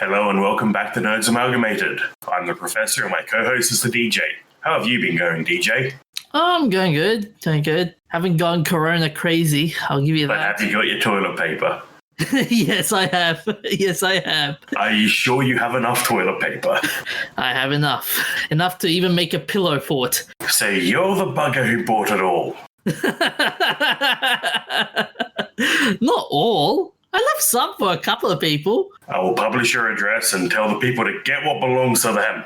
Hello and welcome back to Nerds Amalgamated. I'm the Professor and my co-host is the DJ. How have you been going, DJ? I'm going good. Haven't gone corona crazy, I'll give you But that. have you got your toilet paper? Yes, I have. Are you sure you have enough toilet paper? I have enough. Enough to even make a pillow fort. So you're the bugger who bought it all. Not all. I left some for a couple of people. I will publish your address and tell the people to get what belongs to them.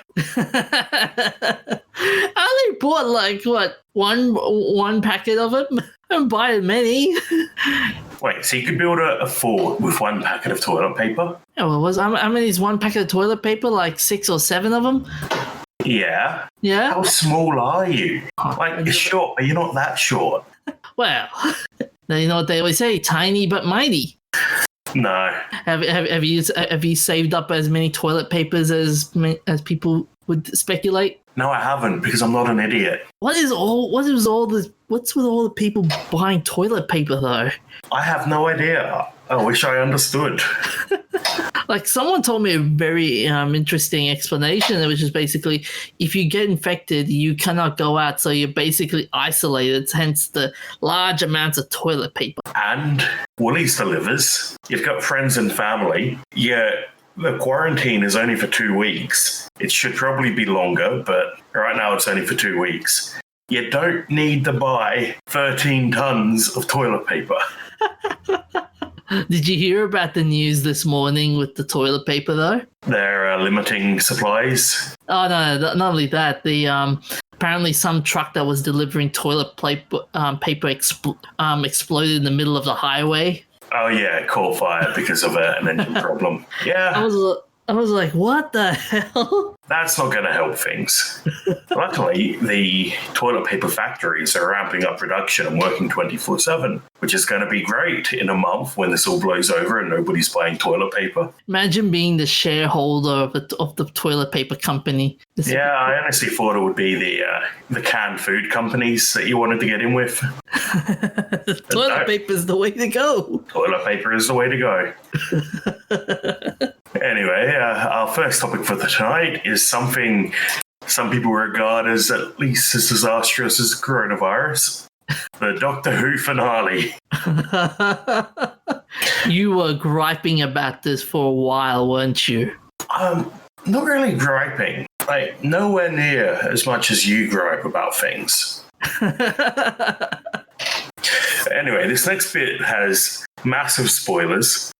I only bought one packet of them. I don't buy many. Wait, so you could build a fort with one packet of toilet paper? Yeah, how many is one packet of toilet paper? Like 6 or 7 of them? Yeah. Yeah. How small are you? Like, you're short, but you're not that short. Well, you know what they always say, tiny but mighty. No. Have you saved up as many toilet papers as people would speculate? No, I haven't, because I'm not an idiot. What's with all the people buying toilet paper though? I have no idea. I wish I understood. Like, someone told me a very interesting explanation, which is basically if you get infected, you cannot go out, so you're basically isolated, hence the large amounts of toilet paper. And Woolies delivers. You've got friends and family. Yeah, the quarantine is only for 2 weeks. It should probably be longer, but right now it's only for 2 weeks. You don't need to buy 13 tons of toilet paper. Did you hear about the news this morning with the toilet paper though? They're limiting supplies. Oh no! Not only that, the apparently some truck that was delivering toilet paper exploded in the middle of the highway. Oh yeah, it caught fire because of an engine problem. Yeah. I was like, what the hell? That's not going to help things. Luckily, the toilet paper factories are ramping up production and working 24/7, which is going to be great in a month when this all blows over and nobody's buying toilet paper. Imagine being the shareholder of the toilet paper company. Yeah, I honestly thought it would be the canned food companies that you wanted to get in with. Toilet paper is the way to go. Toilet paper is the way to go. Anyway, our first topic for tonight is something some people regard as at least as disastrous as coronavirus. The Doctor Who finale. You were griping about this for a while, weren't you? Not really griping. Like, nowhere near as much as you gripe about things. Anyway, this next bit has massive spoilers.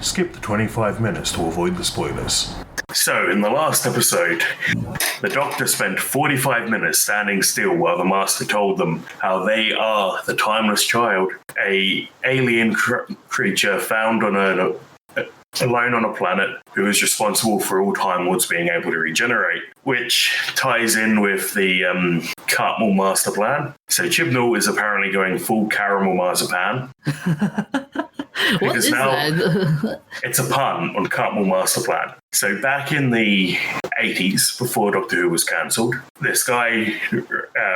Skip the 25 minutes to avoid the spoilers. So, in the last episode, the Doctor spent 45 minutes standing still while the Master told them how they are the Timeless Child, a alien creature found on alone on a planet who is responsible for all Time Lords being able to regenerate, which ties in with the Cartmel master plan. So Chibnall is apparently going full caramel marzipan. What is that? It's a pun on Cartmel master plan. So back in the 80s, before Doctor Who was cancelled, this guy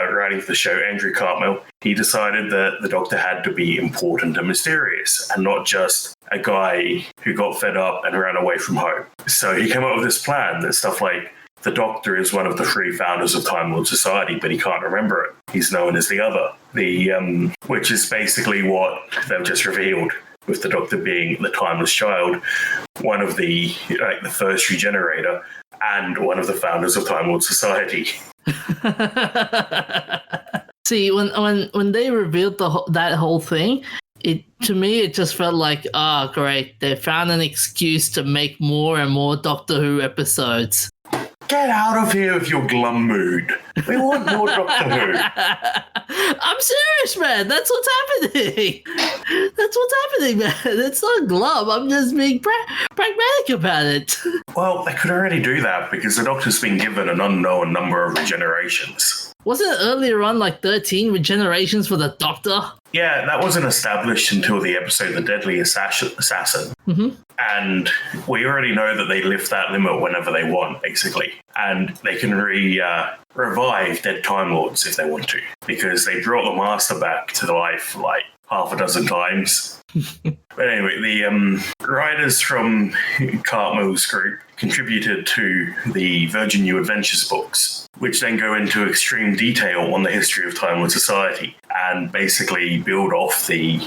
writing for the show, Andrew Cartmel, he decided that the Doctor had to be important and mysterious and not just a guy who got fed up and ran away from home. So he came up with this plan that stuff like the Doctor is one of the 3 founders of Time Lord Society, but he can't remember it. He's known as the other, which is basically what they've just revealed, with the Doctor being the Timeless Child, one of the first regenerator, and one of the founders of Time Lord Society. See, when they revealed that whole thing, to me it just felt like, great, they found an excuse to make more and more Doctor Who episodes. Get out of here with your glum mood. We want more Doctor Who. I'm serious, man. That's what's happening. That's what's happening, man. It's not glum. I'm just being pragmatic about it. Well, they could already do that because the Doctor's been given an unknown number of regenerations. Wasn't it earlier on like 13 regenerations for the Doctor? Yeah, that wasn't established until the episode The Deadly Assassin. Mm-hmm. And we already know that they lift that limit whenever they want, basically. And they can revive dead Time Lords if they want to, because they brought the Master back to life like half a dozen times. But anyway, the writers from Cartmill's group contributed to the Virgin New Adventures books, which then go into extreme detail on the history of Time Lord Society and basically build off the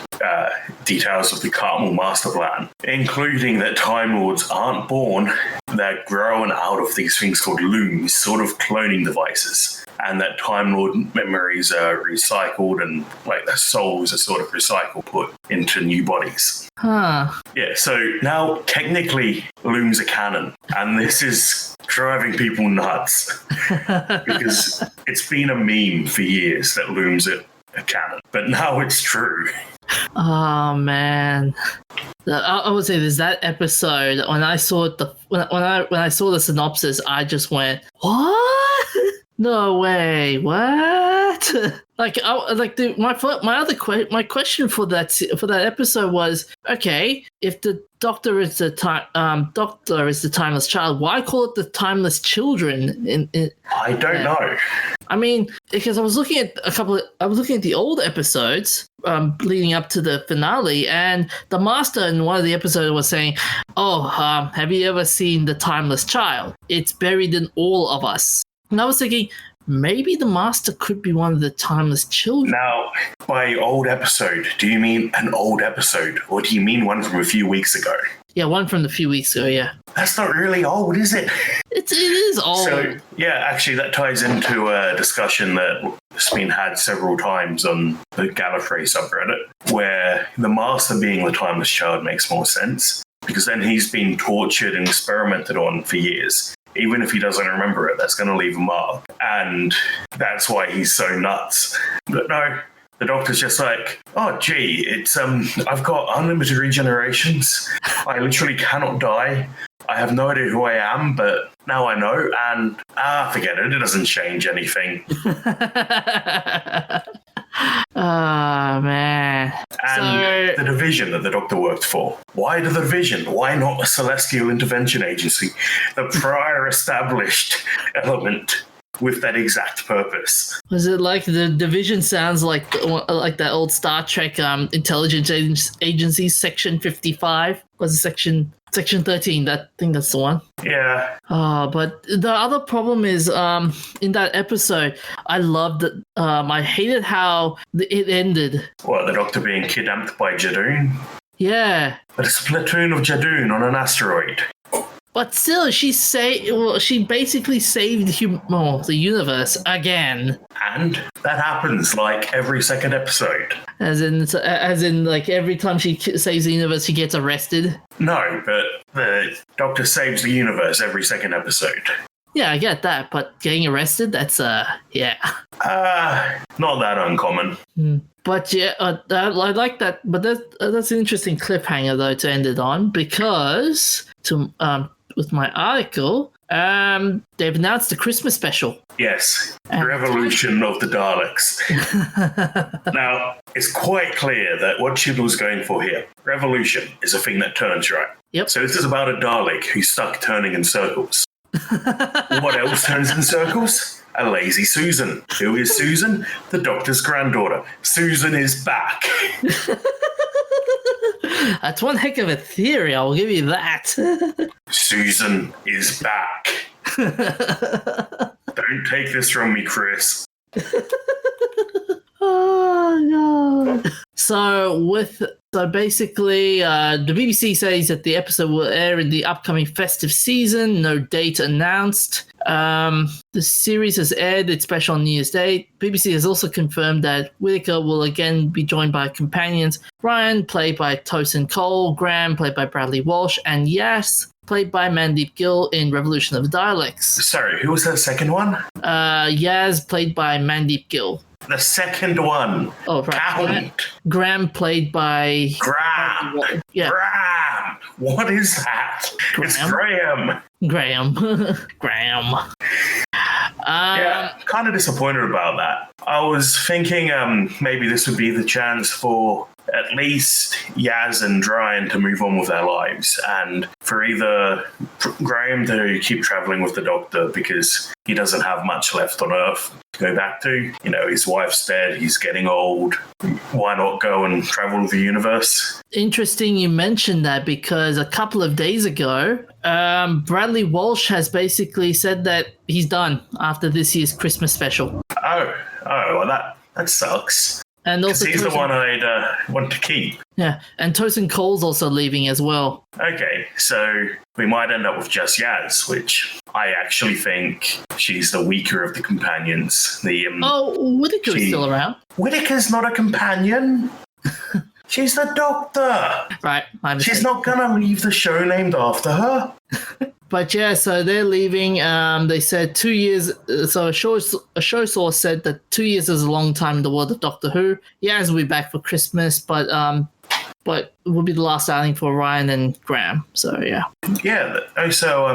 details of the Cartmill Master Plan, including that Time Lords aren't born, they're grown out of these things called looms, sort of cloning devices, and that Time Lord memories are recycled and like their souls are sort of recycled, put into new bodies. Huh. Yeah, so now technically looms are canon, and this is driving people nuts because it's been a meme for years that looms are canon, but now it's true. Oh man, I would say there's that episode when I saw it. When I saw the synopsis, I just went, "What? No way! What?" My question for that episode was, okay, if the Doctor is the timeless child, why call it the timeless children? I don't know. I mean, because I was looking at the old episodes leading up to the finale, and the Master in one of the episodes was saying, have you ever seen the timeless child? It's buried in all of us. And I was thinking, maybe the Master could be one of the timeless children. Now, by old episode, do you mean an old episode, or do you mean one from a few weeks ago? Yeah, one from a few weeks ago, yeah. That's not really old, is it? It is old. So, yeah, actually, that ties into a discussion that's been had several times on the Gallifrey subreddit, where the Master being the timeless child makes more sense, because then he's been tortured and experimented on for years. Even if he doesn't remember it, that's going to leave a mark. And that's why he's so nuts. But no, the Doctor's just like, oh, gee, it's I've got unlimited regenerations. I literally cannot die. I have no idea who I am, but now I know. And forget it. It doesn't change anything. Oh, man. And the division that the Doctor worked for. Why the division? Why not a Celestial Intervention Agency? The prior established element with that exact purpose. Was it like the division sounds like that old Star Trek intelligence agency, Section 55? Was it Section 13? I think that's the one. Yeah. But the other problem is in that episode, I loved it. I hated how it ended. What, the Doctor being kidnapped by Jadoon? Yeah. But it's a platoon of Jadoon on an asteroid. But still, she basically saved the universe again. And that happens like every second episode. As in, like every time she saves the universe, she gets arrested. No, but the Doctor saves the universe every second episode. Yeah, I get that, but getting arrested—that's yeah. Not that uncommon. But yeah, I like that. But that's an interesting cliffhanger though to end it on, because with my article, they've announced the Christmas special. Yes, Revolution of the Daleks. Now, it's quite clear that what Chibnall's going for here, revolution, is a thing that turns, right? Yep. So this is about a Dalek who's stuck turning in circles. What else turns in circles? A lazy Susan. Who is Susan? The Doctor's granddaughter. Susan is back. That's one heck of a theory, I'll give you that. Susan is back. Don't take this from me, Chris. Oh, no. So basically, the BBC says that the episode will air in the upcoming festive season. No date announced. The series has aired its special on New Year's Day. BBC has also confirmed that Whittaker will again be joined by companions Ryan, played by Tosin Cole, Graham, played by Bradley Walsh, and Yas, played by Mandeep Gill in Revolution of the Daleks. Sorry, who was that second one? Yaz, played by Mandeep Gill. The second one. Oh, right. Count. Graham played by... Graham. Yeah. Graham. What is that? Graham? It's Graham. Graham. Graham. Yeah, kind of disappointed about that. I was thinking maybe this would be the chance for at least Yaz and Ryan to move on with their lives, and for either Graham to keep traveling with the Doctor because he doesn't have much left on Earth to go back to. You know, his wife's dead, he's getting old. Why not go and travel the universe? Interesting you mentioned that, because a couple of days ago, Bradley Walsh has basically said that he's done after this year's Christmas special. Oh, well, that sucks. And also, he's the one I'd want to keep. Yeah, and Tosin Cole's also leaving as well. Okay, so we might end up with just Yaz, which I actually think she's the weaker of the companions. Whittaker's still around. Whittaker's not a companion. She's the Doctor. Right. She's not going to leave the show named after her. But yeah, so they're leaving. They said 2 years. So a show source said that 2 years is a long time in the world of Doctor Who. Yaz will be back for Christmas, but it will be the last outing for Ryan and Graham. So yeah. Yeah. So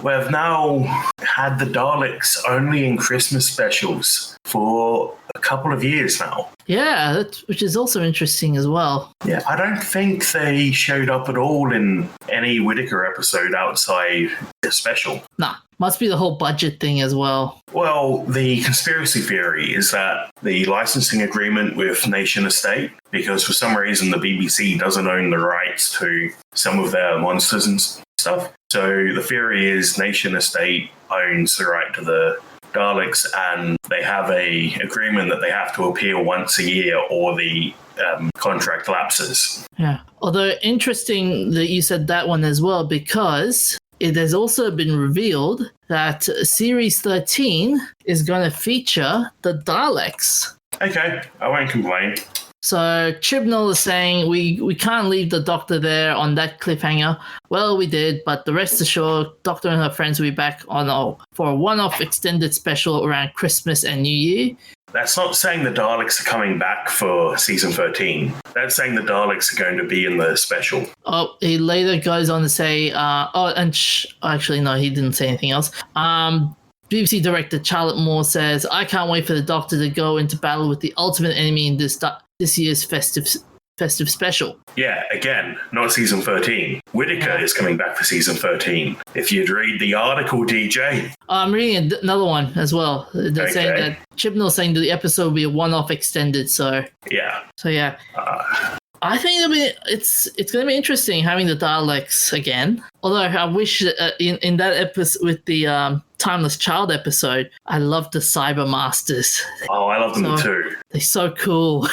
we've now had the Daleks only in Christmas specials for a couple of years now. Yeah, which is also interesting as well. Yeah, I don't think they showed up at all in any Whittaker episode outside the special. Nah, must be the whole budget thing as well. Well, the conspiracy theory is that the licensing agreement with Nation Estate, because for some reason the BBC doesn't own the rights to some of their monsters and stuff. So the theory is Nation Estate owns the right to the Daleks, and they have a agreement that they have to appeal once a year or the contract lapses. Yeah. Although interesting that you said that one as well, because it has also been revealed that Series 13 is going to feature the Daleks. Okay, I won't complain. So Chibnall is saying we can't leave the Doctor there on that cliffhanger. Well, we did, but the rest of the show, Doctor and her friends will be back for a one-off extended special around Christmas and New Year. That's not saying the Daleks are coming back for season 13. That's saying the Daleks are going to be in the special. Oh, he later goes on to say, actually, no, he didn't say anything else. BBC director Charlotte Moore says, I can't wait for the Doctor to go into battle with the ultimate enemy in this year's festive special. Yeah, again, not season 13. Whittaker is coming back for season 13. If you'd read the article, DJ. I'm reading another one as well. They're saying that Chibnall's saying that the episode will be a one-off extended, so... Yeah. So, yeah. I think it's going to be interesting having the Daleks again. Although I wish in that episode with the Timeless Child episode, I loved the Cyber Masters. Oh, I love them too. They're so cool.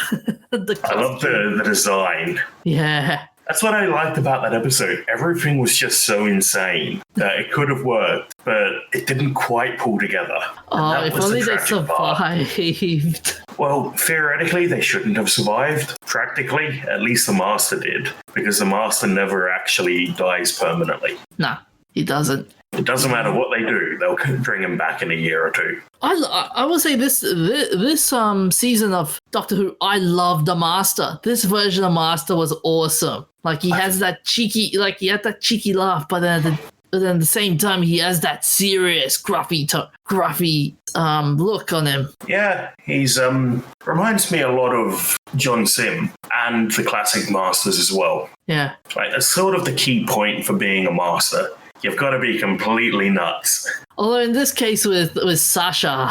I love the design. Yeah. That's what I liked about that episode. Everything was just so insane that it could have worked, but it didn't quite pull together. Oh, if only they survived. Well, theoretically, they shouldn't have survived. Practically, at least the Master did, because the Master never actually dies permanently. Nah, he doesn't. It doesn't matter what they do; they'll bring him back in a year or two. I will say this season of Doctor Who, I love the Master. This version of Master was awesome. Like he had that cheeky laugh, but then at the same time he has that serious, gruffy look on him. Yeah, he's reminds me a lot of John Sim and the classic Masters as well. Yeah, like that's sort of the key point for being a Master. You've got to be completely nuts. Although in this case with Sasha,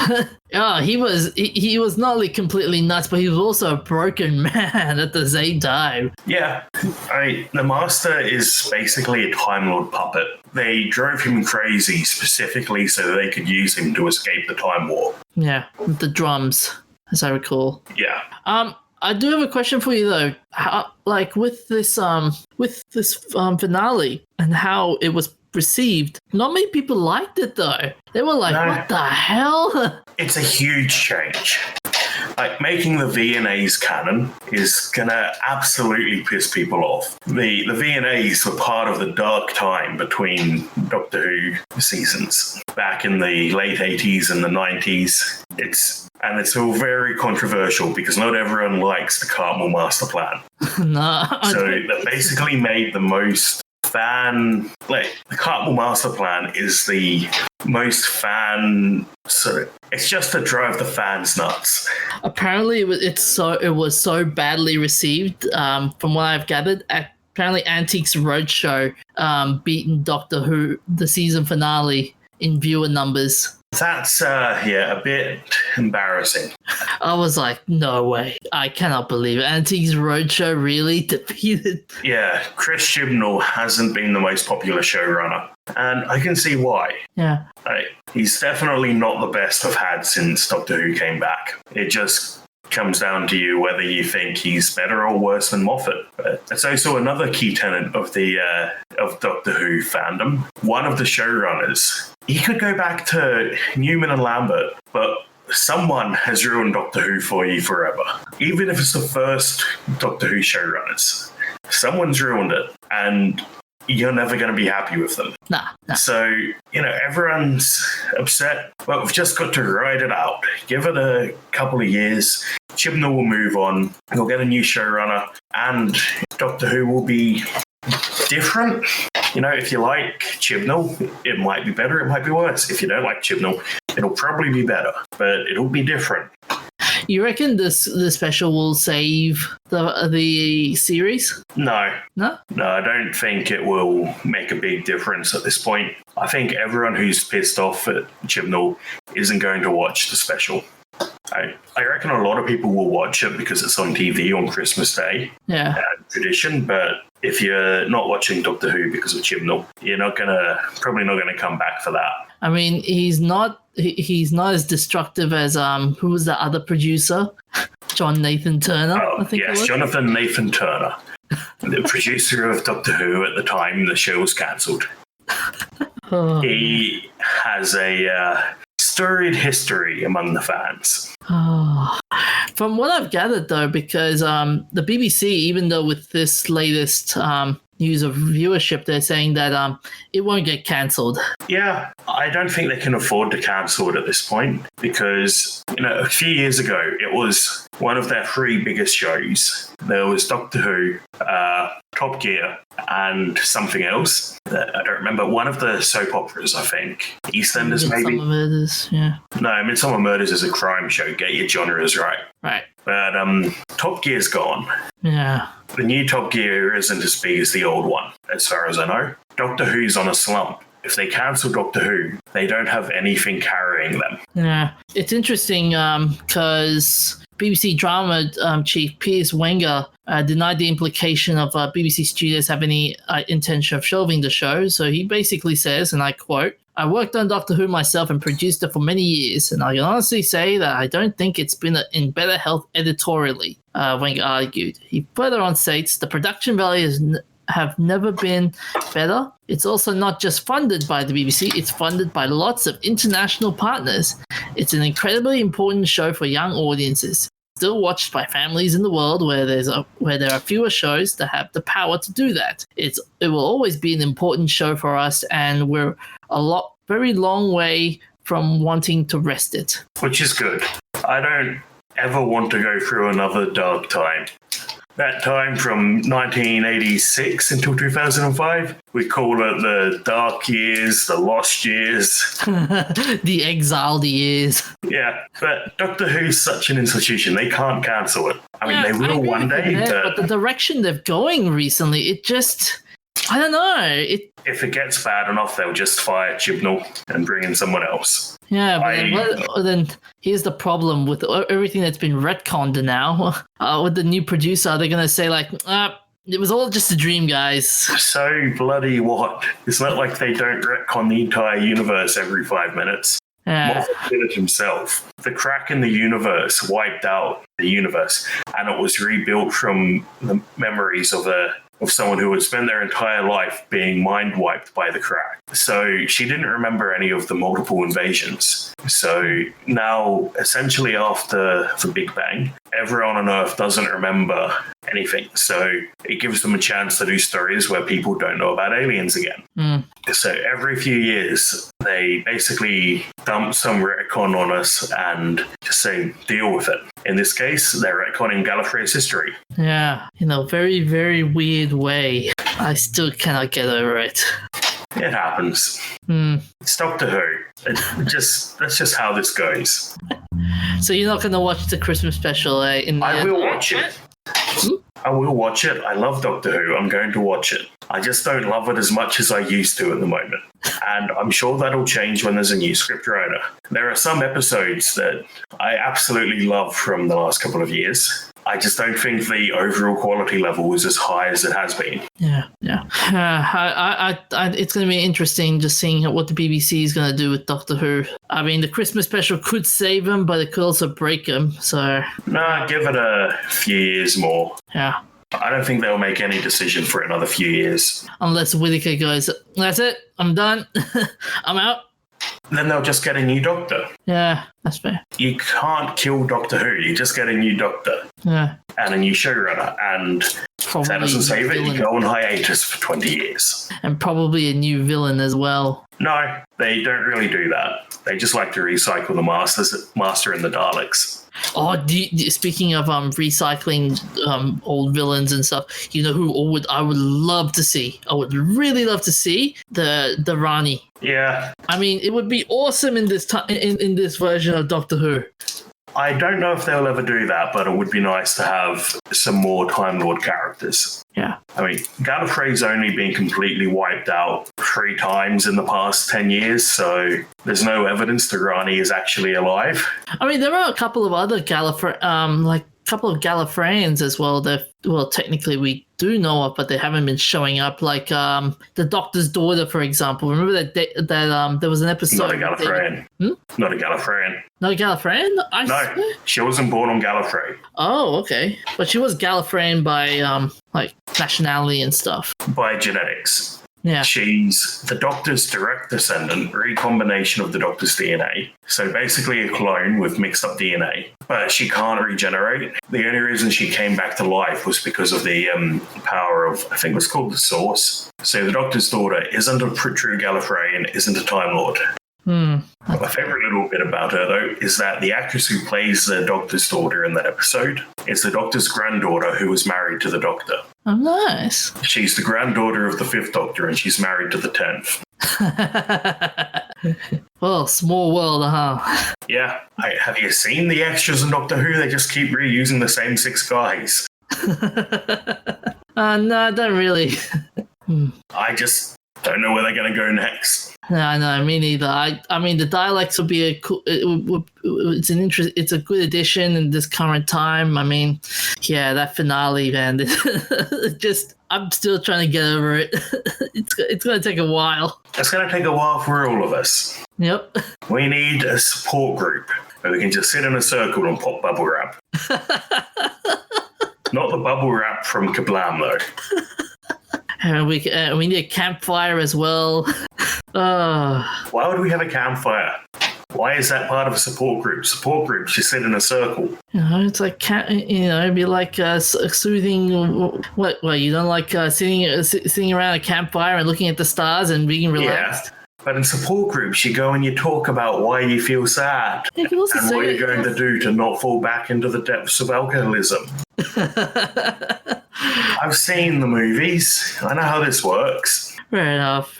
he was not only completely nuts, but he was also a broken man at the same time. Yeah, the Master is basically a Time Lord puppet. They drove him crazy specifically so that they could use him to escape the Time War. Yeah, with the drums, as I recall. Yeah. I do have a question for you though. How, like with this finale and how it was received, not many people liked it though. They were like, what the hell? It's a huge change. Like, making the V&As canon is gonna absolutely piss people off. The V&As were part of the dark time between Doctor Who seasons. Back in the late 80s and the 90s, it's and it's all very controversial because not everyone likes the Cartmel master plan. No. So they basically made the most fan, like the Cartmel master plan is the most fan. So it's just to drive the fans nuts. Apparently, it was so badly received. From what I've gathered, apparently Antiques Roadshow beaten Doctor Who the season finale in viewer numbers. That's a bit embarrassing. I was like, no way. I cannot believe it. Antiques Roadshow really defeated. Yeah, Chris Chibnall hasn't been the most popular showrunner, and I can see why. Yeah. He's definitely not the best I've had since Doctor Who came back. It just comes down to you whether you think he's better or worse than Moffat. But it's also another key tenet of the of Doctor Who fandom. One of the showrunners, he could go back to Newman and Lambert, but someone has ruined Doctor Who for you forever. Even if it's the first Doctor Who showrunners, someone's ruined it, and you're never going to be happy with them. Nah. So, everyone's upset, but we've just got to ride it out. Give it a couple of years. Chibnall will move on. We'll get a new showrunner, and Doctor Who will be different. If you like Chibnall, it might be better, it might be worse. If you don't like Chibnall, it'll probably be better, but it'll be different. You reckon the special will save the series? No, I don't think it will make a big difference at this point. I think everyone who's pissed off at Chibnall isn't going to watch the special. I reckon a lot of people will watch it because it's on TV on Christmas Day. Yeah. Tradition, but if you're not watching Doctor Who because of Chibnall, you're probably not gonna come back for that. I mean, he's not as destructive as who was the other producer? John Nathan Turner, I think. Yes, Jonathan Nathan Turner, the producer of Doctor Who at the time the show was cancelled. He has a storied history among the fans. From what I've gathered, though, because the BBC, even though with this latest news of viewership, they're saying that it won't get cancelled. Yeah, I don't think they can afford to cancel it at this point because, a few years ago, it was one of their three biggest shows. There was Doctor Who, Top Gear, and something else. I don't remember. One of the soap operas, I think. EastEnders, maybe? Midsummer Murders, yeah. No, Midsummer Murders is a crime show. Get your genres right. Right. But Top Gear's gone. Yeah. The new Top Gear isn't as big as the old one, as far as I know. Doctor Who's on a slump. If they cancel Doctor Who, they don't have anything carrying them. Yeah. It's interesting because BBC drama chief Piers Wenger denied the implication of BBC Studios have any intention of shelving the show. So he basically says, and I quote, "I worked on Doctor Who myself and produced it for many years, and I can honestly say that I don't think it's been in better health editorially," Wenger argued. He further on states, "The production values have never been better. It's also not just funded by the BBC, it's funded by lots of international partners. It's an incredibly important show for young audiences, still watched by families in the world where there are fewer shows that have the power to do that. It will always be an important show for us, and we're very long way from wanting to rest it." Which is good. I don't ever want to go through another dark time. That time from 1986 until 2005, we call it the dark years, the lost years. The exiled years. Yeah, but Doctor Who's such an institution, they can't cancel it. I mean, they will one day. But the direction they're going recently, it just... I don't know. If it gets bad enough, they'll just fire Chibnall and bring in someone else. Yeah, but then here's the problem with everything that's been retconned now. With the new producer, they're going to say, it was all just a dream, guys. So bloody what? It's not like they don't retcon the entire universe every 5 minutes. Moffat did it himself. The crack in the universe wiped out the universe, and it was rebuilt from the memories of someone who had spent their entire life being mind wiped by the crack. So she didn't remember any of the multiple invasions. So now, essentially after the Big Bang, everyone on Earth doesn't remember anything. So it gives them a chance to do stories where people don't know about aliens again. So every few years, they basically dump some retcon on us and just say, deal with it. In this case, they're retconning Gallifrey's history. Yeah, very, very weird way. I still cannot get over it. It happens. It's Doctor Who. That's just how this goes. So you're not going to watch the Christmas special? I will watch it. I will watch it. I love Doctor Who. I'm going to watch it. I just don't love it as much as I used to at the moment. And I'm sure that'll change when there's a new scriptwriter. There are some episodes that I absolutely love from the last couple of years. I just don't think the overall quality level is as high as it has been. Yeah. It's going to be interesting just seeing what the BBC is going to do with Doctor Who. I mean, the Christmas special could save him, but it could also break him. So, give it a few years more. Yeah. I don't think they'll make any decision for another few years. Unless Whittaker goes, that's it, I'm done, I'm out. Then they'll just get a new doctor. Yeah, that's fair. You can't kill Doctor Who. You just get a new doctor. Yeah. And a new showrunner. And if that doesn't save it, you go on hiatus for 20 years. And probably a new villain as well. No, they don't really do that. They just like to recycle the Master and the Daleks. Oh, speaking of recycling old villains and stuff, who I would love to see? I would really love to see the Rani. Yeah. I mean, it would be awesome in this in this version of Doctor Who. I don't know if they'll ever do that, but it would be nice to have some more Time Lord characters. Yeah. I mean, Gallifrey's only been completely wiped out 3 times in the past 10 years, so there's no evidence that Rani is actually alive. I mean, there are a couple of other Gallifreyans as well that, well, technically we do know of, but they haven't been showing up. Like the Doctor's daughter, for example. Remember that there was an episode. Not a Gallifreyan. Not a Gallifreyan. Not a Gallifreyan? No, she wasn't born on Gallifrey. Oh, okay. But she was Gallifreyan by nationality and stuff. By genetics. Yeah. She's the Doctor's direct descendant, recombination of the Doctor's DNA. So basically a clone with mixed up DNA. But she can't regenerate. The only reason she came back to life was because of the power of, I think it was called the Source. So the Doctor's daughter isn't a true Gallifreyan, isn't a Time Lord. My favourite little bit about her, though, is that the actress who plays the Doctor's daughter in that episode is the Doctor's granddaughter who was married to the Doctor. Oh, nice. She's the granddaughter of the 5th Doctor, and she's married to the 10th. Well, small world, huh? Yeah. Have you seen the extras in Doctor Who? They just keep reusing the same 6 guys. No, I don't really. I just don't know where they're going to go next. No, me neither. I mean, the dialects would be it's a good addition in this current time. I mean, yeah, that finale, man. I'm still trying to get over it. It's going to take a while. It's going to take a while for all of us. Yep. We need a support group where we can just sit in a circle and pop bubble wrap. Not the bubble wrap from Kablam, though. We need a campfire as well. Why would we have a campfire? Why is that part of a support group? Support groups just sit in a circle. It's like it'd be like soothing. What? Well, you don't like sitting around a campfire and looking at the stars and being relaxed. Yeah. But in support groups, you go and you talk about why you feel sad and what you're going to do to not fall back into the depths of alcoholism. I've seen the movies. I know how this works. Fair enough.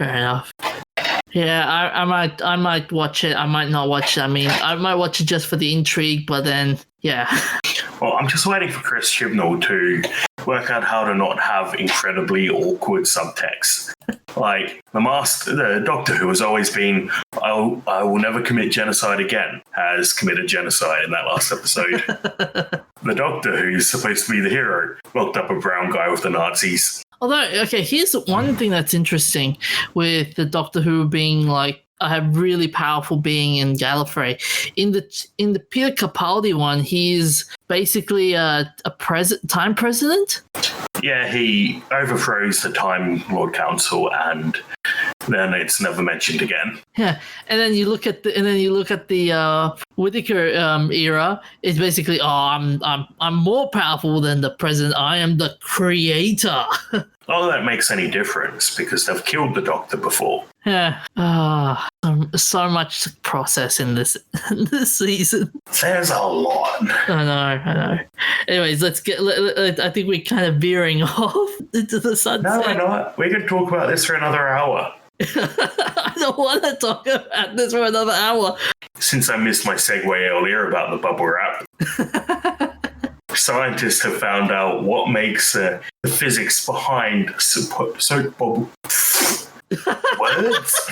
Yeah, I might watch it. I might not watch it. I mean, I might watch it just for the intrigue, but then, yeah. Well, I'm just waiting for Chris Chibnall to work out how to not have incredibly awkward subtext. Like, the Doctor Who has always been, I will never commit genocide again, has committed genocide in that last episode. The Doctor, who's supposed to be the hero, locked up a brown guy with the Nazis. Although, okay, here's one thing that's interesting with the Doctor Who being like a really powerful being in Gallifrey. In the Peter Capaldi one, he's basically a time president. Yeah, he overthrows the Time Lord Council and then it's never mentioned again. Yeah, and then you look at the Whittaker era. It's basically, I'm more powerful than the president. I am the creator. Not that that makes any difference because they've killed the Doctor before. Yeah. So much to process in this season. There's a lot. I know. Anyways, let's get. I think we're kind of veering off into the sunset. No, we're not. We could talk about this for another hour. I don't want to talk about this for another hour. Since I missed my segue earlier about the bubble wrap, scientists have found out what makes the physics behind soap bubble. Words?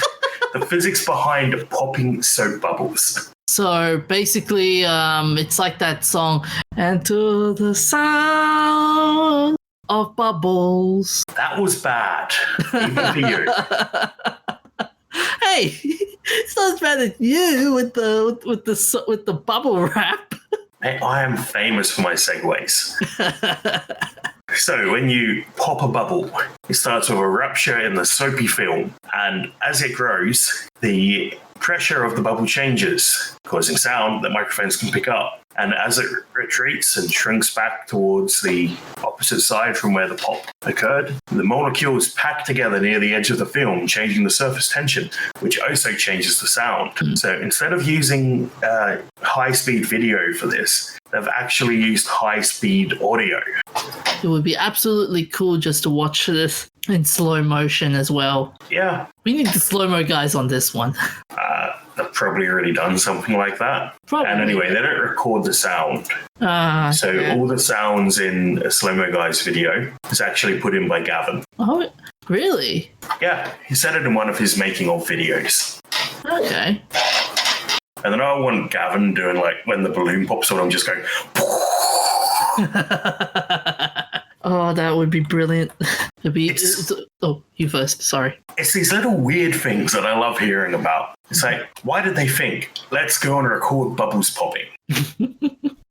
The physics behind popping soap bubbles. So basically, it's like that song, and to the sound of bubbles. That was bad, even for you. Hey, it's not as bad as you with the bubble wrap. Hey, I am famous for my segues. So when you pop a bubble, it starts with a rupture in the soapy film, and as it grows, the pressure of the bubble changes, causing sound that microphones can pick up. And as it retreats and shrinks back towards the opposite side from where the pop occurred, the molecules pack together near the edge of the film, changing the surface tension, which also changes the sound. So instead of using high-speed video for this, they've actually used high-speed audio. It would be absolutely cool just to watch this in slow motion as well. Yeah. We need the slow-mo guys on this one. They've probably already done something like that. Probably. And anyway, they don't record the sound. So yeah. all the sounds in a Slow-Mo Guys video is actually put in by Gavin. Oh, really? Yeah, he said it in one of his making-of videos. Okay. And then I want Gavin doing, like, when the balloon pops on, I'm just going... Oh, that would be brilliant. Oh, you first. Sorry. It's these little weird things that I love hearing about. It's like, why did they think, let's go and record bubbles popping?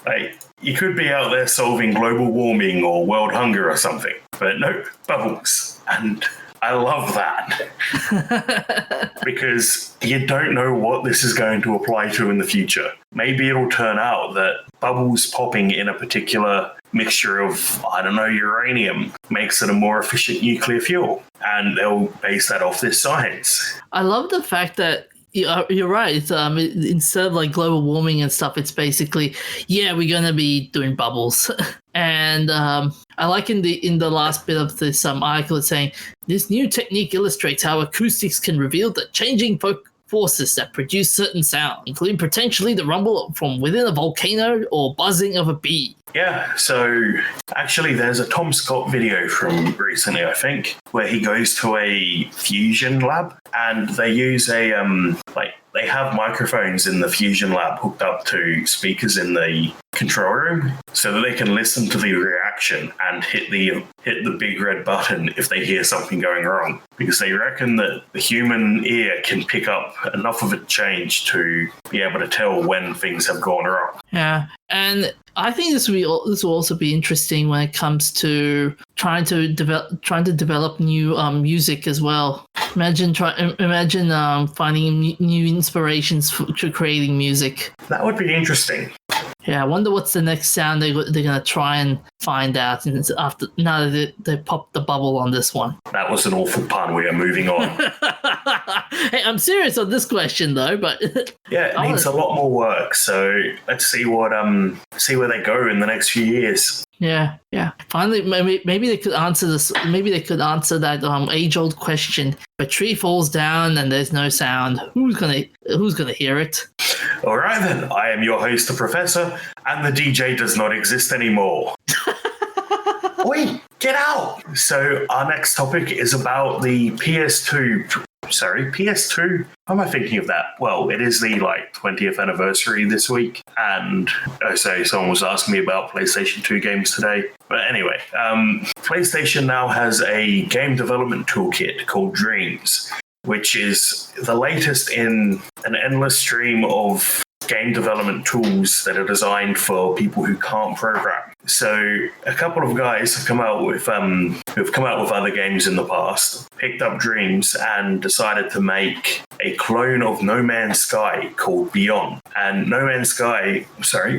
Like, you could be out there solving global warming or world hunger or something, but no, bubbles. And I love that because you don't know what this is going to apply to in the future. Maybe it'll turn out that bubbles popping in a particular mixture of, I don't know, uranium makes it a more efficient nuclear fuel. And they'll base that off this science. I love the fact that you're right. It's, instead of like global warming and stuff, it's basically, we're going to be doing bubbles. And I like in the last bit of this article, it's saying, this new technique illustrates how acoustics can reveal the changing forces that produce certain sound, including potentially the rumble from within a volcano or buzzing of a bee. Yeah, so actually there's a Tom Scott video from recently, I think, where he goes to a fusion lab and they use they have microphones in the fusion lab hooked up to speakers in the control room so that they can listen to the reaction and hit the big red button if they hear something going wrong, because they reckon that the human ear can pick up enough of a change to be able to tell when things have gone wrong. Yeah, and I think this will also be interesting when it comes to trying to develop new music as well. Imagine finding new inspirations to creating music. That would be interesting. Yeah, I wonder what's the next sound they're going to try and find out now that they popped the bubble on this one. That was an awful pun. We are moving on. Hey, I'm serious on this question though, but yeah, it needs a lot more work. So let's see where they go in the next few years. Yeah. Finally, maybe they could answer this. Maybe they could answer that age-old question: if a tree falls down and there's no sound, who's gonna hear it? All right then. I am your host, the Professor, and the DJ does not exist anymore. Wait, get out! So our next topic is about the PS2. PS2? How am I thinking of that? Well, it is the 20th anniversary this week, and so someone was asking me about PlayStation 2 games today. But anyway, PlayStation now has a game development toolkit called Dreams, which is the latest in an endless stream of game development tools that are designed for people who can't program. So a couple of guys have come out with other games in the past, picked up Dreams and decided to make a clone of No Man's Sky called Beyond. And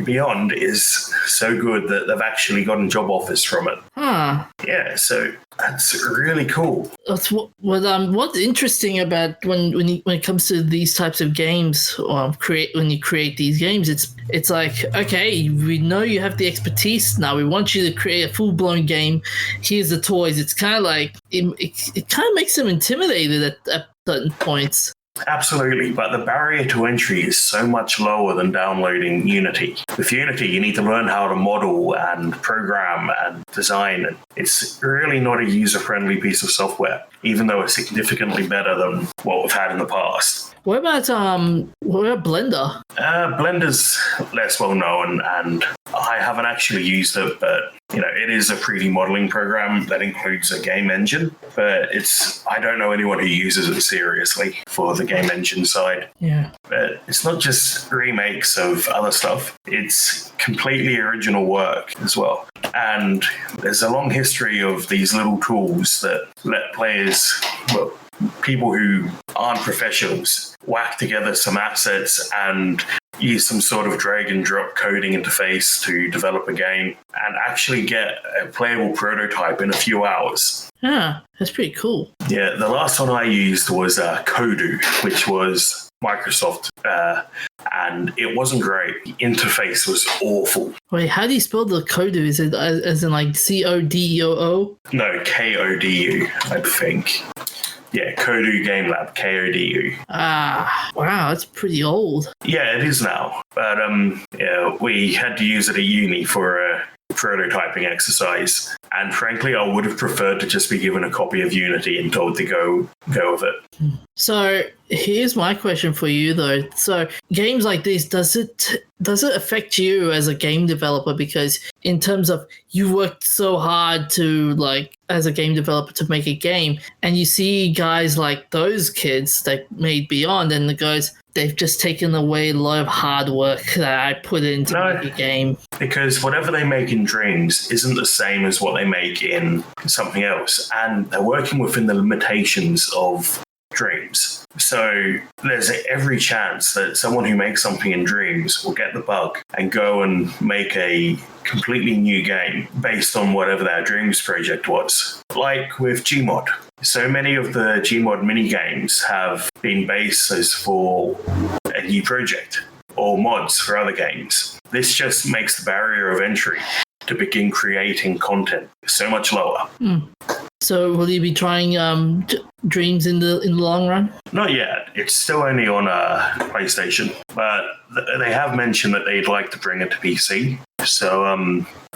Beyond is so good that they've actually gotten job offers from it. Huh. Yeah, so that's really cool. That's what's interesting about when it comes to these types of games, or when you create these games, it's like, okay, we know you have the expertise. Now we want you to create a full blown game. Here's the toys. It's kind of like it kind of makes them intimidated at certain points. Absolutely, but the barrier to entry is so much lower than downloading Unity. With Unity, you need to learn how to model and program and design. It's really not a user-friendly piece of software, even though it's significantly better than what we've had in the past. What about Blender? Blender's less well known, and I haven't actually used it, but it is a 3D modeling program that includes a game engine. But I don't know anyone who uses it seriously for the game engine side. Yeah. But it's not just remakes of other stuff; it's completely original work as well. And there's a long history of these little tools that let players, people who aren't professionals, whack together some assets and use some sort of drag and drop coding interface to develop a game and actually get a playable prototype in a few hours. Yeah, that's pretty cool. Yeah, the last one I used was Kodu, which was Microsoft, and it wasn't great. The interface was awful. Wait, how do you spell the Kodu? Is it as in like Codoo? No, Kodu, I think. Yeah, Kodu Game Lab, Kodu. Ah, wow, that's pretty old. Yeah, it is now. But we had to use it at uni for a prototyping exercise. And frankly, I would have preferred to just be given a copy of Unity and told to go with it. So here's my question for you, though. So games like this, does it affect you as a game developer? Because in terms of you worked so hard to as a game developer to make a game, and you see guys like those kids that made Beyond, and the guys, they've just taken away a lot of hard work that I put into make a game. Because whatever they make in Dreams isn't the same as what they make in something else, and they're working within the limitations of Dreams. So there's every chance that someone who makes something in Dreams will get the bug and go and make a completely new game based on whatever their Dreams project was. Like with Gmod. So many of the Gmod minigames have been bases for a new project or mods for other games. This just makes the barrier of entry to begin creating content so much lower. So will you be trying Dreams in the long run? Not yet. It's still only on PlayStation, but they have mentioned that they'd like to bring it to PC. So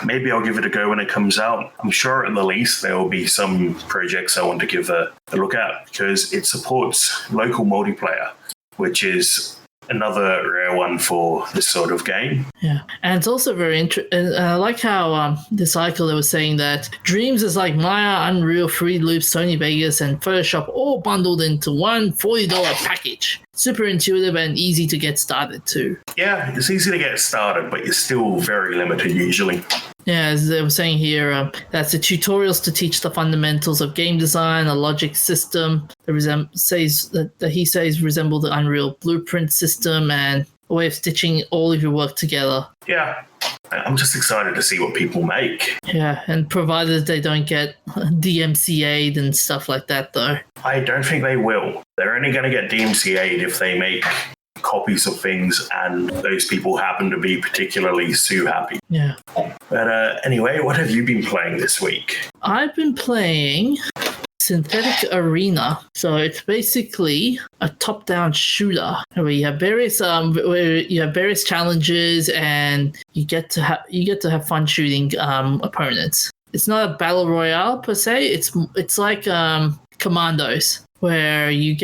maybe I'll give it a go when it comes out. I'm sure at the least there will be some projects I want to give a look at, because it supports local multiplayer, which is another rare one for this sort of game. Yeah, and it's also very interesting. I like how this article was saying that Dreams is like Maya, Unreal, Fruity Loops, Sony Vegas, and Photoshop all bundled into one $40 package. Super intuitive and easy to get started too. Yeah, it's easy to get started, but you're still very limited usually. Yeah, as they were saying here, that's the tutorials to teach the fundamentals of game design, a logic system that he says resemble the Unreal Blueprint system, and a way of stitching all of your work together. Yeah, I'm just excited to see what people make. Yeah, and provided they don't get DMCA'd and stuff like that, though. I don't think they will. They're only going to get DMCA'd if they make copies of things and those people happen to be particularly Sue happy. Yeah. But anyway, what have you been playing this week? I've been playing Synthetic Arena. So it's basically a top-down shooter where you have various challenges, and you get to have fun shooting opponents. It's not a battle royale per se. It's like Commandos, where you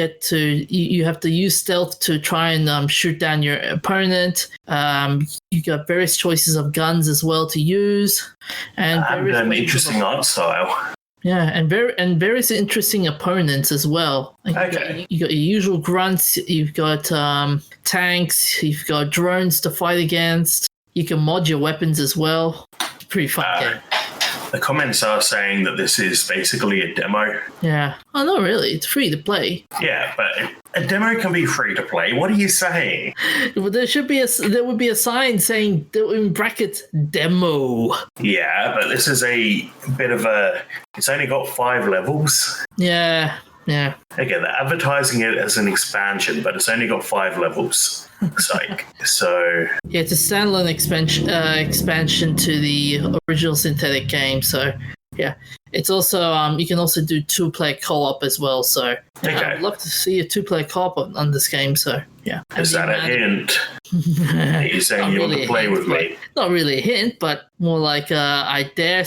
have to use stealth to try and shoot down your opponent. You got various choices of guns as well to use, and an interesting art style. Yeah, and various interesting opponents as well. Okay. You got your usual grunts. You've got tanks. You've got drones to fight against. You can mod your weapons as well. pretty fun game. The comments are saying that this is basically a demo. Yeah. Oh, not really. It's free to play. Yeah, but a demo can be free to play. What are you saying? Well, there would be a sign saying in brackets demo. Yeah, but this is a bit of a. It's only got 5 levels. Yeah. Again, they're advertising it as an expansion, but it's only got 5 levels. Psych. So yeah, it's a standalone expansion to the original synthetic game. So yeah, it's also you can also do 2-player co-op as well. So yeah, I'd love to see a 2-player co-op on this game. So yeah, is that a hint? Are you saying you want to play with me? Not really a hint, but more like I dare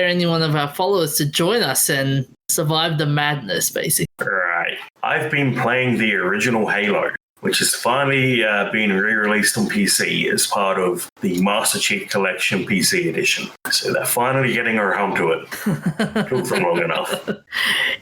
any one of our followers to join us and survive the madness, basically. Right. I've been playing the original Halo, which has finally been re-released on PC as part of the Master Chief Collection PC edition. So they're finally getting around to it. Took them long enough.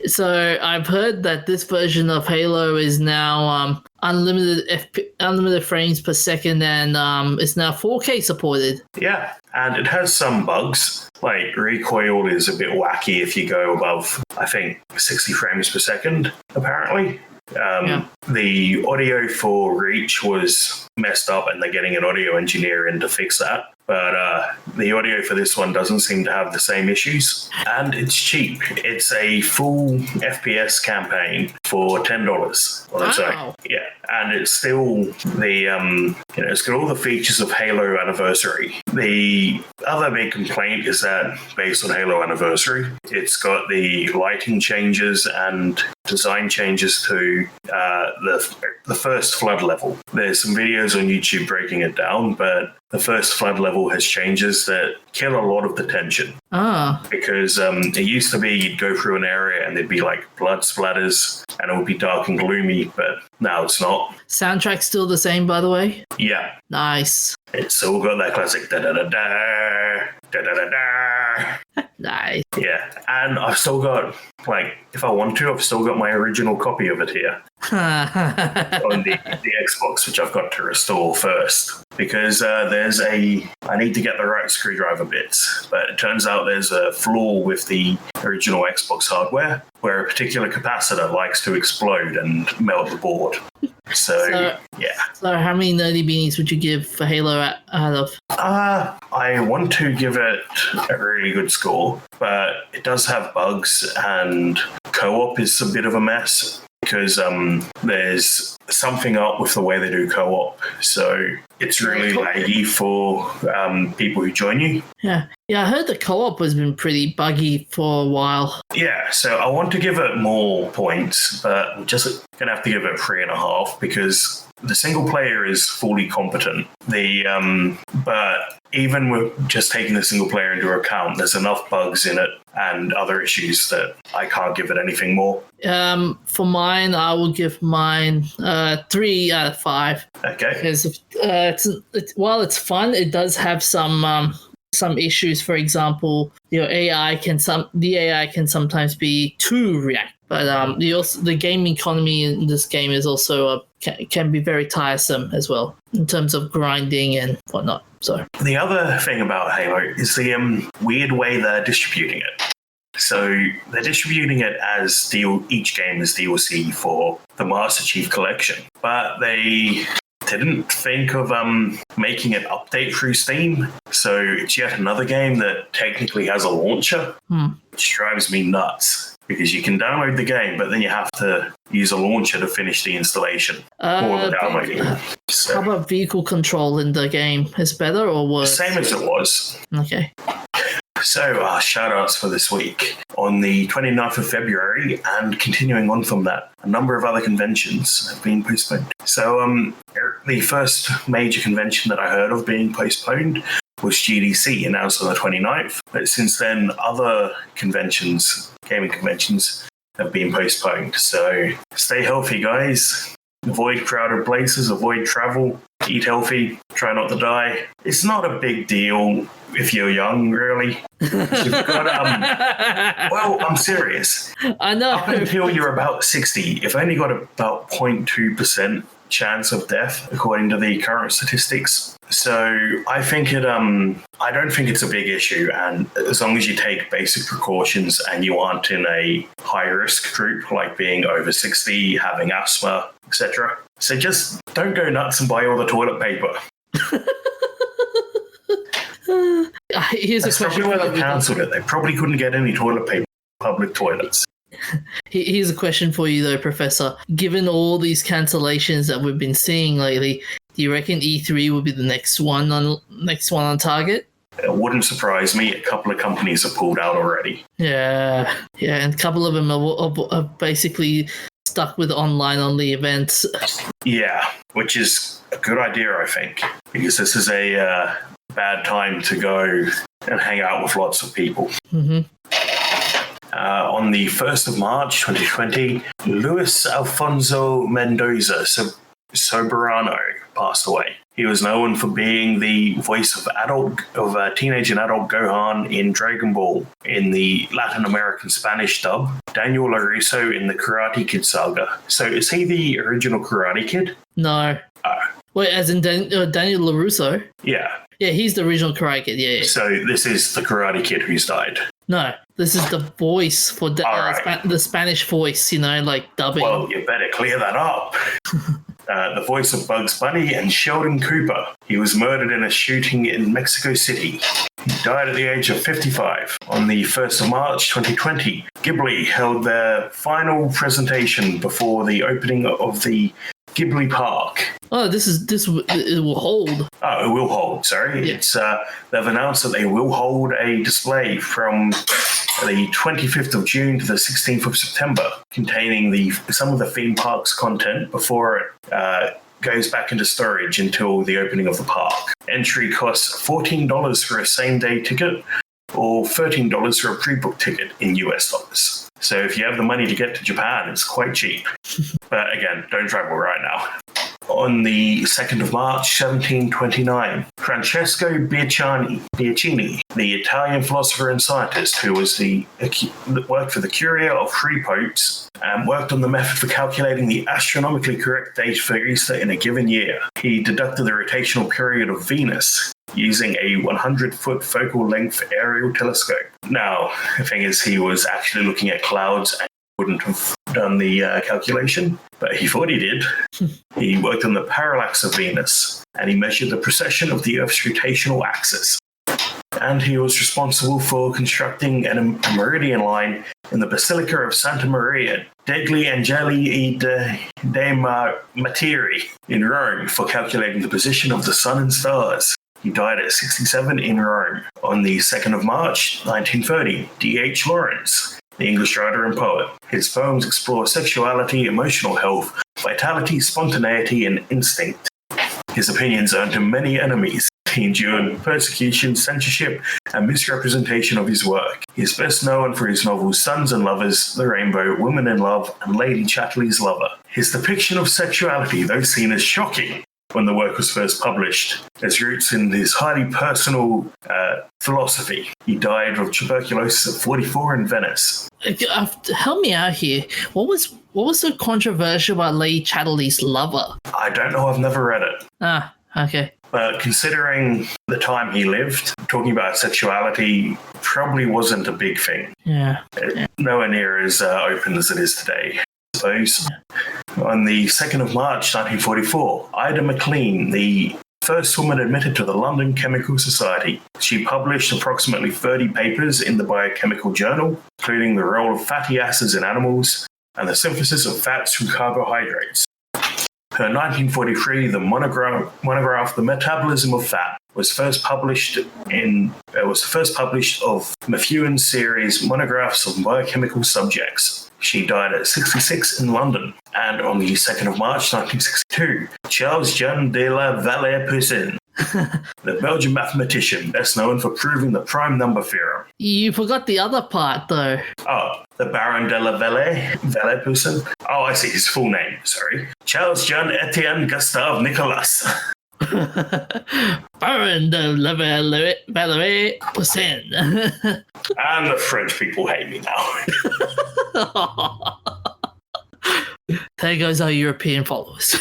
So I've heard that this version of Halo is now unlimited frames per second, and it's now 4K supported. Yeah, and it has some bugs. Like, recoil is a bit wacky if you go above, I think, 60 frames per second, apparently. The audio for Reach was messed up, and they're getting an audio engineer in to fix that. But the audio for this one doesn't seem to have the same issues, and it's cheap. It's a full FPS campaign for $10 on its own. Yeah, and it's still the it's got all the features of Halo Anniversary. The other big complaint is that based on Halo Anniversary, it's got the lighting changes and design changes to the first flood level. There's some videos on YouTube breaking it down, but the first flood level has changes that kill a lot of the tension. Because it used to be you'd go through an area and there'd be like blood splatters and it would be dark and gloomy, but now it's not. Soundtrack's still the same, by the way? Yeah. Nice. It's still got that classic da-da-da-da, da-da-da-da. Nice. Yeah, and I've still got, like, if I want to, I've still got my original copy of it here on the Xbox, which I've got to restore first. Because I need to get the right screwdriver bits, but it turns out there's a flaw with the original Xbox hardware where a particular capacitor likes to explode and melt the board. So yeah. So how many nerdy beanies would you give for Halo out of? I want to give it a really good score, but it does have bugs and co-op is a bit of a mess. Because there's something up with the way they do co-op. So it's really laggy for people who join you. Yeah, I heard the co-op has been pretty buggy for a while. Yeah, so I want to give it more points, but I'm just going to have to give it 3.5 because the single player is fully competent. But even with just taking the single player into account, there's enough bugs in it and other issues that I can't give it anything more. For mine, I will give mine 3 out of 5. Okay. Because while it's fun, it does have some issues. For example, the AI can sometimes be too reactive. But the game economy in this game is also can be very tiresome as well in terms of grinding and whatnot. So the other thing about Halo is the weird way they're distributing it. So they're distributing it as each game is DLC for the Master Chief Collection, but they didn't think of making an update through Steam. So it's yet another game that technically has a launcher, which drives me nuts. Because you can download the game, but then you have to use a launcher to finish the installation or the downloading. So, how about vehicle control in the game? Is better or worse? Same as it was. Okay. So, shout-outs for this week. On the 29th of February, and continuing on from that, a number of other conventions have been postponed. So, the first major convention that I heard of being postponed was GDC, announced on the 29th. But since then, other gaming conventions, have been postponed. So stay healthy, guys. Avoid crowded places, avoid travel, eat healthy, try not to die. It's not a big deal if you're young, really. You've got, well, I'm serious. I know. Up until you're about 60, you've only got about 0.2% chance of death, according to the current statistics. So I think I don't think it's a big issue, and as long as you take basic precautions and you aren't in a high-risk group, like being over 60, having asthma, etc. So just don't go nuts and buy all the toilet paper. Here's That's probably why they cancelled it. They probably couldn't get any toilet paper in public toilets. Here's a question for you, though, Professor. Given all these cancellations that we've been seeing lately, do you reckon E3 will be the next one on target? It wouldn't surprise me. A couple of companies have pulled out already. Yeah, and a couple of them are basically stuck with online-only events. Yeah, which is a good idea, I think, because this is a bad time to go and hang out with lots of people. Mm-hmm. On the 1st of March 2020, Luis Alfonso Mendoza Soberano passed away. He was known for being the voice of teenage and adult Gohan in Dragon Ball in the Latin American Spanish dub, Daniel LaRusso in the Karate Kid saga. So is he the original Karate Kid? No. Oh. Wait, as in Daniel LaRusso? Yeah. Yeah, he's the original Karate Kid, yeah. So this is the Karate Kid who's died? No, this is the voice for the Spanish voice, like dubbing. Well, you better clear that up. The voice of Bugs Bunny and Sheldon Cooper. He was murdered in a shooting in Mexico City. He died at the age of 55. On the 1st of March 2020, Ghibli held their final presentation before the opening of the Ghibli Park. Oh, it will hold. Oh, it will hold, sorry. Yeah. It's they've announced that they will hold a display from the 25th of June to the 16th of September, containing some of the theme park's content before it goes back into storage until the opening of the park. Entry costs $14 for a same-day ticket or $13 for a pre-book ticket in US dollars. So if you have the money to get to Japan, it's quite cheap. But again, don't travel right now. On the 2nd of March, 1729, Francesco Bianchini, the Italian philosopher and scientist who was worked for the Curia of three popes and worked on the method for calculating the astronomically correct date for Easter in a given year. He deducted the rotational period of Venus using a 100-foot focal length aerial telescope. Now, the thing is, he was actually looking at clouds and wouldn't have done the calculation, but he thought he did. He worked on the parallax of Venus, and he measured the precession of the Earth's rotational axis. And he was responsible for constructing a meridian line in the Basilica of Santa Maria degli Angeli dei Martiri in Rome for calculating the position of the sun and stars. He died at 67 in Rome. On the 2nd of March, 1930, D.H. Lawrence, the English writer and poet. His poems explore sexuality, emotional health, vitality, spontaneity, and instinct. His opinions earned him many enemies. He endured persecution, censorship, and misrepresentation of his work. He is best known for his novels Sons and Lovers, The Rainbow, Women in Love, and Lady Chatterley's Lover. His depiction of sexuality, though seen as shocking when the work was first published, has roots in his highly personal philosophy. He died of tuberculosis at 44 in Venice. Help me out here. What was so controversial about Lady Chatterley's Lover? I don't know. I've never read it. Ah, okay. But considering the time he lived, talking about sexuality probably wasn't a big thing. Yeah. Nowhere near as open as it is today, I suppose. Yeah. On the 2nd of March 1944, Ida McLean, the first woman admitted to the London Chemical Society. She published approximately 30 papers in the Biochemical Journal, including the role of fatty acids in animals and the synthesis of fats from carbohydrates. Her 1943 monograph The Metabolism of Fat was first published of Methuen series monographs of biochemical subjects. She died at 66 in London. And on the 2nd of March 1962, Charles-Jean de la Vallée-Poussin, the Belgian mathematician best known for proving the prime number theorem. You forgot the other part, though. Oh, the Baron de la Vallée-Poussin? Oh, I see, his full name, sorry. Charles-Jean Etienne Gustave Nicolas. Baron de la Vallée-Poussin. And the French people hate me now. There goes our European followers.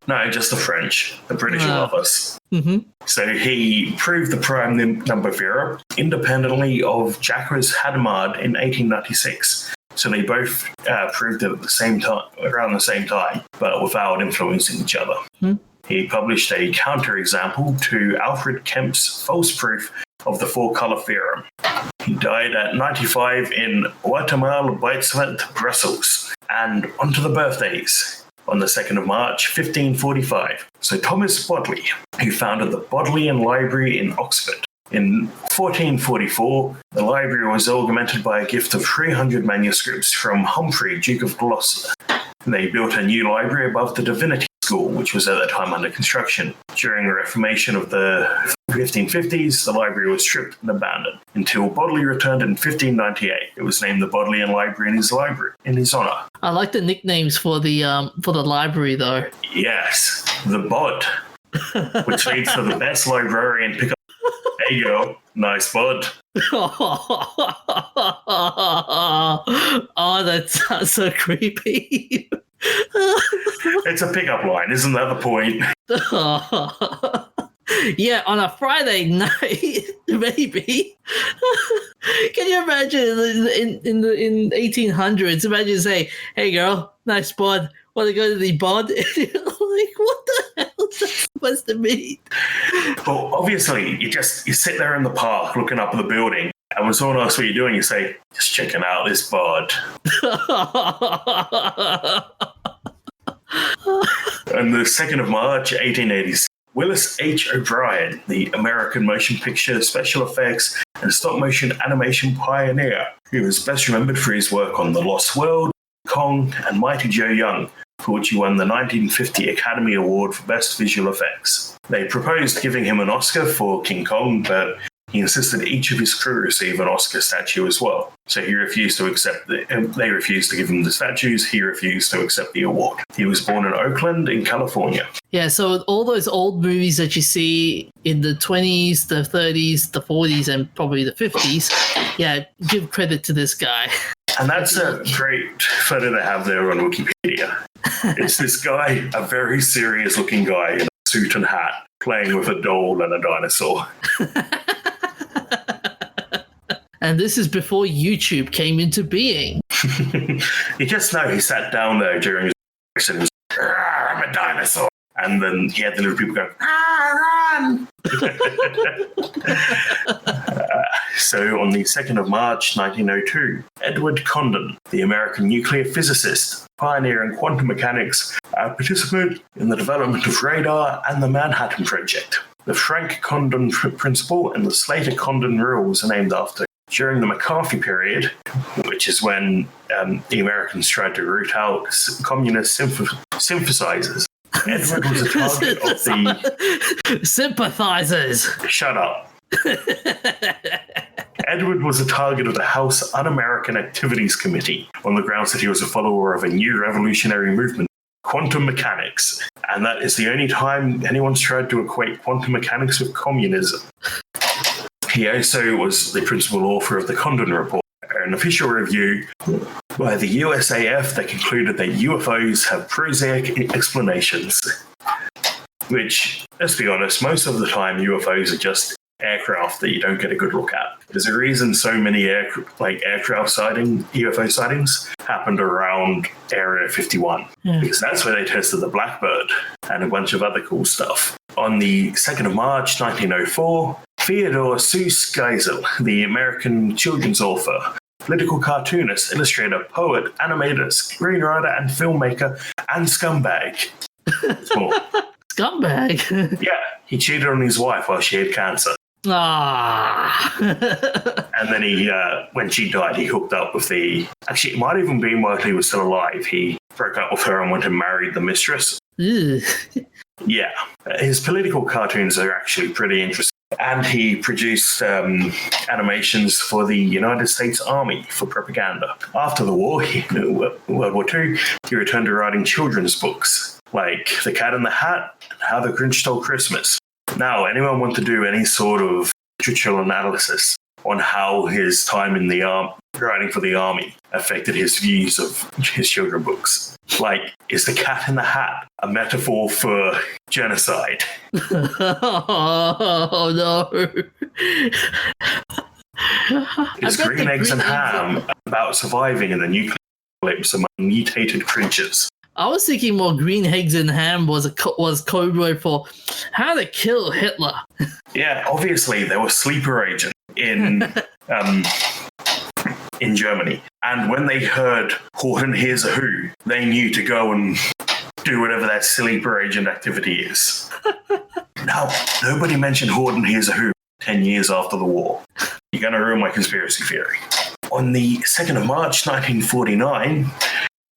No, just the French. The British love us. Mm-hmm. So he proved the prime number theorem independently of Jacques Hadamard in 1896. So they both proved it at the same time, around the same time, but without influencing each other. Mm-hmm. He published a counterexample to Alfred Kemp's false proof of the four-color theorem. He died at 95 in Watermaal, Bijtwet, Brussels. And onto the birthdays. On the 2nd of March, 1545. So Thomas Bodley, who founded the Bodleian Library in Oxford. In 1444, the library was augmented by a gift of 300 manuscripts from Humphrey, Duke of Gloucester. They built a new library above the Divinity School, which was at that time under construction. During the Reformation of the 1550s, the library was stripped and abandoned until Bodley returned in 1598. It was named the Bodleian Library in his honor. I like the nicknames for the library, though. Yes, the Bod, which leads to the best librarian pickup. There you go, nice Bod. Oh, that sounds so creepy. It's a pickup line, isn't that the point? Yeah, on a Friday night, maybe. Can you imagine in 1800s? Imagine say, "Hey, girl, nice bod. Want to go to the bod?" Like, what the hell is that supposed to mean? Well, obviously, you sit there in the park looking up at the building, and when someone asks what you're doing, you say, "Just checking out this bod." On the 2nd of March, 1886, Willis H. O'Brien, the American motion picture, special effects, and stop-motion animation pioneer, who is best remembered for his work on The Lost World, Kong, and Mighty Joe Young, for which he won the 1950 Academy Award for Best Visual Effects. They proposed giving him an Oscar for King Kong, but he insisted each of his crew receive an Oscar statue as well. So he refused to accept they refused to give him the statues, he refused to accept the award. He was born in Oakland, in California. Yeah, so all those old movies that you see in the 20s, the 30s, the 40s, and probably the 50s, yeah, give credit to this guy. And that's a great photo to have there on Wikipedia. It's this guy, a very serious-looking guy in a suit and hat, playing with a doll and a dinosaur. And this is before YouTube came into being. You just know he sat down there during his and was, "I'm a dinosaur." And then he had the little people go, "Run!" So on the 2nd of March, 1902, Edward Condon, the American nuclear physicist, pioneer in quantum mechanics, participated in the development of radar and the Manhattan Project. The Frank Condon Principle and the Slater-Condon Rules are named after. During the McCarthy period, which is when the Americans tried to root out communist sympathizers, Edward was a target of the... Sympathizers! Shut up. Edward was a target of the House Un-American Activities Committee on the grounds that he was a follower of a new revolutionary movement, quantum mechanics, and that is the only time anyone's tried to equate quantum mechanics with communism. He also was the principal author of the Condon Report, an official review by the USAF that concluded that UFOs have prosaic explanations. Which, let's be honest, most of the time UFOs are just aircraft that you don't get a good look at. There's a reason so many UFO sightings happened around Area 51, because that's where they tested the Blackbird and a bunch of other cool stuff. On the 2nd of March, 1904, Theodore Seuss Geisel, the American children's author, political cartoonist, illustrator, poet, animator, screenwriter, and filmmaker, and scumbag. Scumbag? Yeah, he cheated on his wife while she had cancer. Ah. And then he, when she died, he hooked up with actually, it might even be while he was still alive. He broke up with her and went and married the mistress. Yeah. His political cartoons are actually pretty interesting. And he produced animations for the United States Army for propaganda. After the war, World War II, he returned to writing children's books, like The Cat in the Hat and How the Grinch Stole Christmas. Now, anyone want to do any sort of literature analysis on how his time in the writing for the army affected his views of his children books. Like, is the cat in the hat a metaphor for genocide? Oh no. Is green eggs and ham about surviving in the nuclear apocalypse among mutated creatures? I was thinking more green eggs and ham was code word for how to kill Hitler. Yeah, obviously there were sleeper agents in Germany, and when they heard Horton Hears a Who, they knew to go and do whatever that sleeper agent activity is. Now, nobody mentioned Horton Hears a Who 10 years after the war. You're going to ruin my conspiracy theory. On the 2nd of March 1949,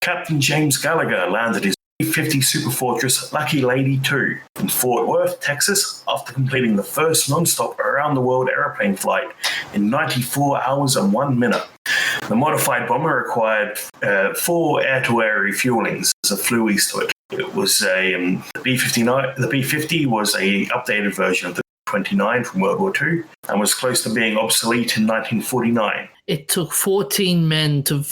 Captain James Gallagher landed his B-50 Superfortress Lucky Lady 2 in Fort Worth, Texas, after completing the first non-stop around-the-world airplane flight in 94 hours and 1 minute. The modified bomber required 4 air-to-air refuelings as it flew eastward. It was the B-59. The B-50 was a updated version of the 29 from World War II and was close to being obsolete in 1949. It took 14 men to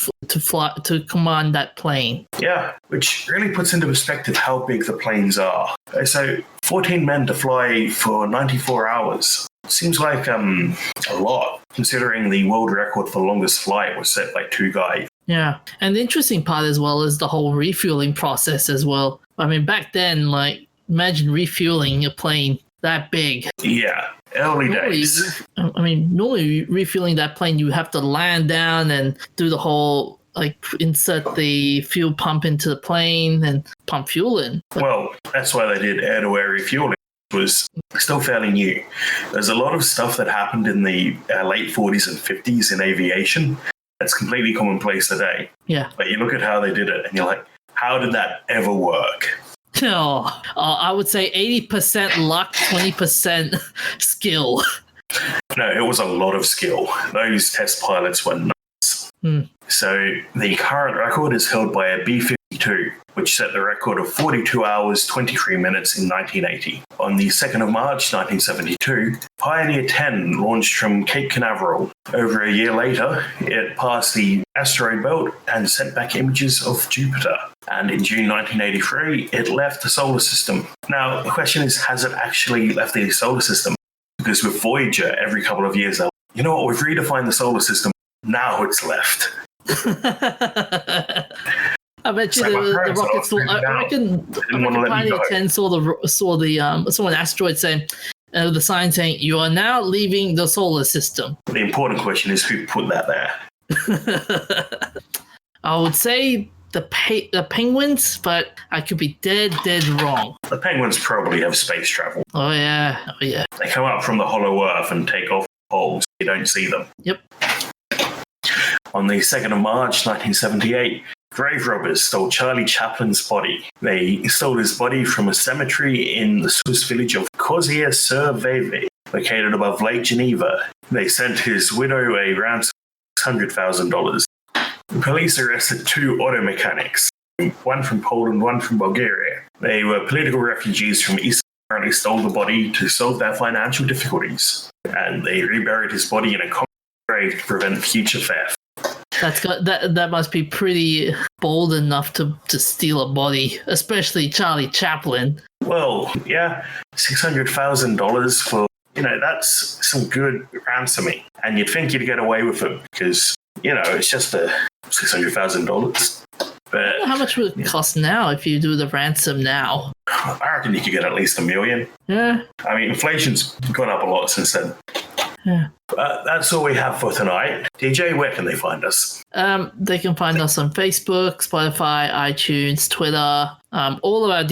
command that plane. Yeah, which really puts into perspective how big the planes are. So 14 men to fly for 94 hours. Seems like a lot, considering the world record for longest flight was set by 2 guys. Yeah, and the interesting part as well is the whole refueling process as well. I mean, back then, like, imagine refueling a plane that big. Yeah, early days. I mean, normally refueling that plane, you have to land down and do the whole, like, insert the fuel pump into the plane and pump fuel in. Well, that's why they did air-to-air refueling. It was still fairly new. There's a lot of stuff that happened in the late 40s and 50s in aviation that's completely commonplace today. Yeah. But you look at how they did it and you're like, how did that ever work? Oh, I would say 80% luck, 20% skill. No, it was a lot of skill. Those test pilots were nuts. So the current record is held by a B-52, which set the record of 42 hours, 23 minutes in 1980. On the 2nd of March, 1972, Pioneer 10 launched from Cape Canaveral. Over a year later, it passed the asteroid belt and sent back images of Jupiter. And in June 1983, it left the solar system. Now, the question is, has it actually left the solar system? Because with Voyager, every couple of years, you know what, we've redefined the solar system. Now it's left. I bet you the rockets. I reckon Pioneer 10 saw an asteroid saying, the sign saying, "You are now leaving the solar system." The important question is who put that there. I would say the penguins, but I could be dead wrong. The penguins probably have space travel. Oh yeah. They come up from the hollow earth and take off poles. You don't see them. Yep. On the 2nd of March, 1978, grave robbers stole Charlie Chaplin's body. They stole his body from a cemetery in the Swiss village of Cozières-sur-Veve, located above Lake Geneva. They sent his widow a ransom of $600,000. The police arrested 2 auto mechanics, one from Poland, one from Bulgaria. They were political refugees from East. Apparently stole the body to solve their financial difficulties, and they reburied his body in a common grave to prevent future theft. That must be pretty bold enough to steal a body, especially Charlie Chaplin. Well, yeah, $600,000 for, that's some good ransoming. And you'd think you'd get away with it because, it's just $600,000. But I wonder how much would it cost now if you do the ransom now? I reckon you could get at least $1 million. Yeah. I mean, inflation's gone up a lot since then. Yeah. But that's all we have for tonight. DJ, where can they find us? They can find us on Facebook, Spotify, iTunes, Twitter. All of our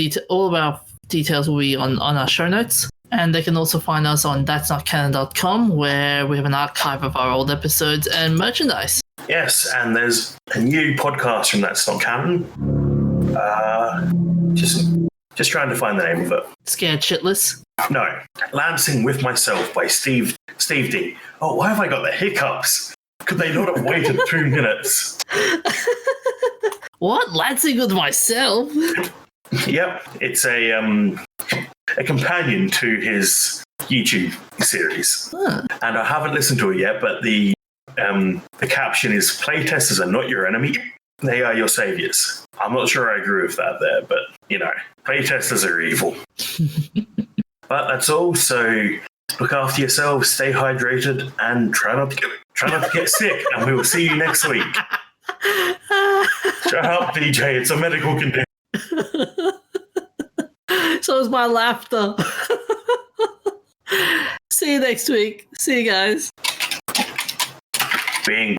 details will be on our show notes. And they can also find us on that'snotcanon.com, where we have an archive of our old episodes and merchandise. Yes, and there's a new podcast from That's Not Canon. Just trying to find the name of it. Scared Shitless? No. Lancing with Myself by Steve D. Oh, why have I got the hiccups? Could they not have waited 2 minutes? What? Lancing with Myself? Yep. It's a companion to his YouTube series. Huh. And I haven't listened to it yet, but the caption is "Playtesters are not your enemy; they are your saviors." I'm not sure I agree with that there, but playtesters are evil. But that's all. So look after yourselves, stay hydrated, and try not to get sick. And we will see you next week. Shut up, DJ. It's a medical condition. So is my laughter. See you next week. See you guys. Being